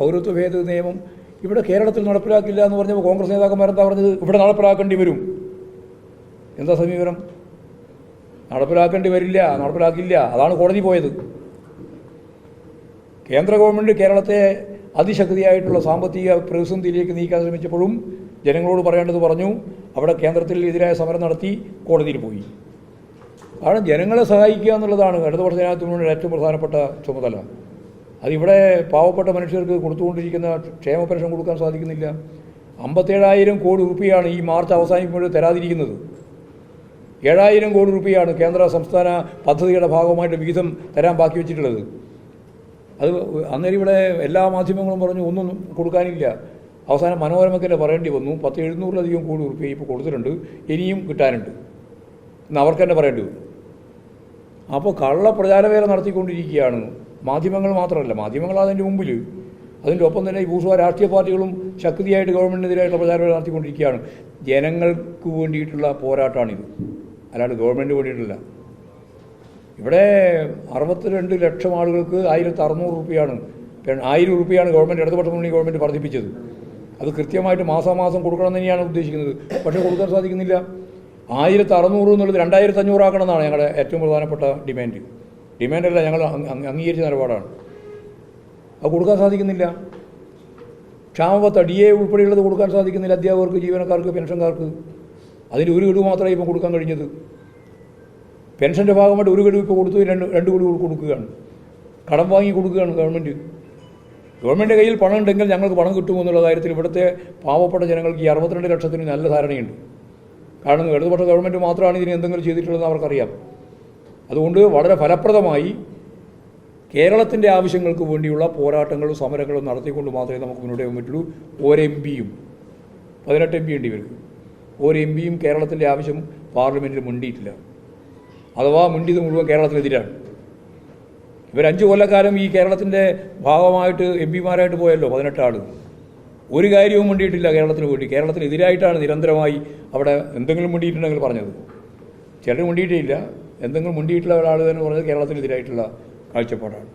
പൗരത്വ ഭേദഗതി നിയമം ഇവിടെ കേരളത്തിൽ നടപ്പിലാക്കില്ല എന്ന് പറഞ്ഞപ്പോൾ കോൺഗ്രസ് നേതാക്കന്മാരെന്താ പറഞ്ഞത്? ഇവിടെ നടപ്പിലാക്കേണ്ടി വരും. എന്താ സമീപനം? നടപ്പിലാക്കേണ്ടി വരില്ല, നടപ്പിലാക്കില്ല. അതാണ് കോടതി പോയത്. കേന്ദ്ര ഗവൺമെൻറ് കേരളത്തെ അതിശക്തിയായിട്ടുള്ള സാമ്പത്തിക പ്രതിസന്ധിയിലേക്ക് നീക്കാൻ ശ്രമിച്ചപ്പോഴും ജനങ്ങളോട് പറയേണ്ടത് പറഞ്ഞു. അവിടെ കേന്ദ്രത്തിൽ എതിരായ സമരം നടത്തി കോടതിയിൽ പോയി. കാരണം ജനങ്ങളെ സഹായിക്കുക എന്നുള്ളതാണ് ഇടതുപക്ഷ ജനാധിപത്യത്തിനുള്ള ഏറ്റവും പ്രധാനപ്പെട്ട ചുമതല. അതിവിടെ പാവപ്പെട്ട മനുഷ്യർക്ക് കൊടുത്തുകൊണ്ടിരിക്കുന്ന ക്ഷേമ പെൻഷൻ കൊടുക്കാൻ സാധിക്കുന്നില്ല. 57,000 കോടി രൂപയാണ് ഈ മാർച്ച് അവസാനിക്കുമ്പോൾ തരാതിരിക്കുന്നത്. 7,000 കോടി രൂപയാണ് കേന്ദ്ര സംസ്ഥാന പദ്ധതിയുടെ ഭാഗമായിട്ട് വിഹിതം തരാൻ ബാക്കി വെച്ചിട്ടുള്ളത്. അത് അന്നേരം ഇവിടെ എല്ലാ മാധ്യമങ്ങളും പറഞ്ഞു ഒന്നും കൊടുക്കാനില്ല. അവസാനം മനോരമയ്ക്ക് പറയേണ്ടി വന്നു 700-ലധികം കോടി രൂപ ഇപ്പോൾ കൊടുത്തിട്ടുണ്ട്, ഇനിയും കിട്ടാനുണ്ട് എന്ന് അവർക്ക് തന്നെ പറയേണ്ടി വന്നു. അപ്പോൾ കള്ള പ്രചാരവേല നടത്തിക്കൊണ്ടിരിക്കുകയാണ് മാധ്യമങ്ങൾ. മാത്രമല്ല, മാധ്യമങ്ങൾ അതിൻ്റെ മുമ്പിൽ, അതിൻ്റെ ഒപ്പം തന്നെ ഈ ഭൂസ്വ രാഷ്ട്രീയ പാർട്ടികളും ശക്തിയായിട്ട് ഗവൺമെൻറ്റിനെതിരായിട്ടുള്ള പ്രചാരവേല നടത്തിക്കൊണ്ടിരിക്കുകയാണ്. ജനങ്ങൾക്ക് വേണ്ടിയിട്ടുള്ള പോരാട്ടമാണിത്, അല്ലാണ്ട് ഗവൺമെൻറ് വേണ്ടിയിട്ടില്ല. ഇവിടെ 62 ലക്ഷം ആളുകൾക്ക് 1,600 രൂപയാണ് 1000 രൂപയാണ് ഗവൺമെൻറ്, ഇടതുപക്ഷ മുന്നണി ഗവൺമെൻറ് വർദ്ധിപ്പിച്ചത്. അത് കൃത്യമായിട്ട് മാസാമാസം കൊടുക്കണം തന്നെയാണ് ഉദ്ദേശിക്കുന്നത്. പക്ഷേ കൊടുക്കാൻ സാധിക്കുന്നില്ല. 1,600 എന്നുള്ളത് 2,500 ആക്കണം എന്നാണ് ഞങ്ങളുടെ ഏറ്റവും പ്രധാനപ്പെട്ട ഡിമാൻഡല്ല, ഞങ്ങൾ അംഗീകരിച്ച നിലപാടാണ്. അത് കൊടുക്കാൻ സാധിക്കുന്നില്ല. ക്ഷാമബത്ത DA ഉൾപ്പെടെയുള്ളത് കൊടുക്കാൻ സാധിക്കുന്നില്ല. അധ്യാപകർക്ക്, ജീവനക്കാർക്ക്, പെൻഷൻകാർക്ക് അതിൻ്റെ ഒരു ഗഡു മാത്രമേ ഇപ്പോൾ കൊടുക്കാൻ കഴിഞ്ഞത്. പെൻഷൻ്റെ ഭാഗമായിട്ട് ഒരു ഗഡു ഇപ്പോൾ കൊടുത്തു, രണ്ട് ഗഡു കൊടുക്കുകയാണ്. കടം വാങ്ങി കൊടുക്കുകയാണ് ഗവൺമെൻറ് കയ്യിൽ പണം ഉണ്ടെങ്കിൽ ഞങ്ങൾക്ക് പണം കിട്ടുമെന്നുള്ള കാര്യത്തിൽ ഇവിടുത്തെ പാവപ്പെട്ട ജനങ്ങൾക്ക് ഈ 62 ലക്ഷത്തിന് നല്ല ധാരണയുണ്ട്. കാരണം ഇടതുപക്ഷ ഗവൺമെൻറ് മാത്രമാണ് ഇതിന് എന്തെങ്കിലും ചെയ്തിട്ടുള്ളതെന്ന് അവർക്കറിയാം. അതുകൊണ്ട് വളരെ ഫലപ്രദമായി കേരളത്തിൻ്റെ ആവശ്യങ്ങൾക്ക് വേണ്ടിയുള്ള പോരാട്ടങ്ങളും സമരങ്ങളും നടത്തിക്കൊണ്ട് മാത്രമേ നമുക്ക് മുന്നോട്ട് പോകാൻ പറ്റുള്ളൂ. ഒരു MPയും 18 MP ഉണ്ട് ഇവർക്ക്. ഒരു MPയും കേരളത്തിൻ്റെ ആവശ്യം പാർലമെൻറ്റിൽ മുണ്ടിയിട്ടില്ല. അഥവാ മുണ്ടിയത് മുഴുവൻ കേരളത്തിനെതിരാണ്. ഇവർ 5 കൊല്ലക്കാലം ഈ കേരളത്തിൻ്റെ ഭാഗമായിട്ട് MPമാരായിട്ട് പോയല്ലോ 18 ആൾ. ഒരു കാര്യവും മുണ്ടിയിട്ടില്ല കേരളത്തിന് വേണ്ടി. കേരളത്തിനെതിരായിട്ടാണ് നിരന്തരമായി അവിടെ എന്തെങ്കിലും മുണ്ടിയിട്ടുണ്ടെങ്കിൽ പറഞ്ഞത്. ചിലർ മുണ്ടിയിട്ടില്ല, എന്തെങ്കിലും മുണ്ടിയിട്ടുള്ള ഒരാൾ തന്നെ പറഞ്ഞത് കേരളത്തിനെതിരായിട്ടുള്ള കാഴ്ചപ്പാടാണ്.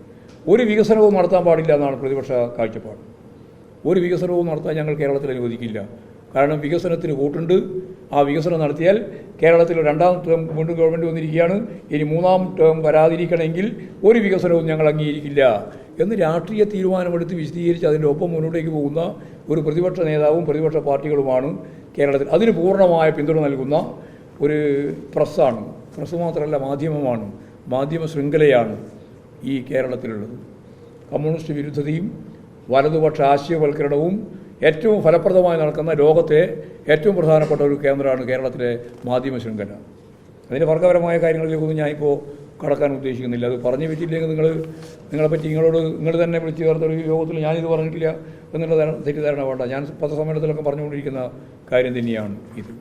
ഒരു വികസനവും നടത്താൻ പാടില്ല എന്നാണ് പ്രതിപക്ഷ കാഴ്ചപ്പാട്. ഒരു വികസനവും നടത്താൻ ഞങ്ങൾ കേരളത്തിൽ അനുവദിക്കില്ല. കാരണം വികസനത്തിന് വോട്ടുണ്ട്. ആ വികസനം നടത്തിയാൽ കേരളത്തിൽ 2ാം ടേം വീണ്ടും ഗവൺമെൻറ് വന്നിരിക്കുകയാണ്. ഇനി 3ാം ടേം വരാതിരിക്കണമെങ്കിൽ ഒരു വികസനവും ഞങ്ങൾ അംഗീകരിക്കില്ല എന്ന് രാഷ്ട്രീയ തീരുമാനമെടുത്ത് വിശദീകരിച്ച് അതിൻ്റെ ഒപ്പം മുന്നോട്ടേക്ക് പോകുന്ന ഒരു പ്രതിപക്ഷ നേതാവും പ്രതിപക്ഷ പാർട്ടികളുമാണ് കേരളത്തിൽ. അതിന് പൂർണ്ണമായ പിന്തുണ നൽകുന്ന ഒരു പ്രസ്സാണ്. പ്രസ് മാത്രമല്ല, മാധ്യമമാണ്, മാധ്യമ ശൃംഖലയാണ് ഈ കേരളത്തിലുള്ളത്. കമ്മ്യൂണിസ്റ്റ് വിരുദ്ധതയും വലതുപക്ഷ ആശയവൽക്കരണവും ഏറ്റവും ഫലപ്രദമായി നടക്കുന്ന ലോകത്തെ ഏറ്റവും പ്രധാനപ്പെട്ട ഒരു കേന്ദ്രമാണ് കേരളത്തിലെ മാധ്യമ ശൃംഖല. അതിൻ്റെ വർഗപരമായ കാര്യങ്ങളിലേക്കൊന്നും ഞാനിപ്പോൾ കടക്കാൻ ഉദ്ദേശിക്കുന്നില്ല. അത് പറഞ്ഞു പറ്റിയില്ലെങ്കിൽ നിങ്ങളെപ്പറ്റി നിങ്ങൾ തന്നെ വിളിച്ചു ചേർത്തൊരു യോഗത്തിൽ ഞാനിത് പറഞ്ഞിട്ടില്ല എന്നുള്ള തെറ്റിദ്ധാരണ വേണ്ട. ഞാൻ പത്രസമ്മേളനത്തിലൊക്കെ പറഞ്ഞുകൊണ്ടിരിക്കുന്ന കാര്യം തന്നെയാണ് ഇത്.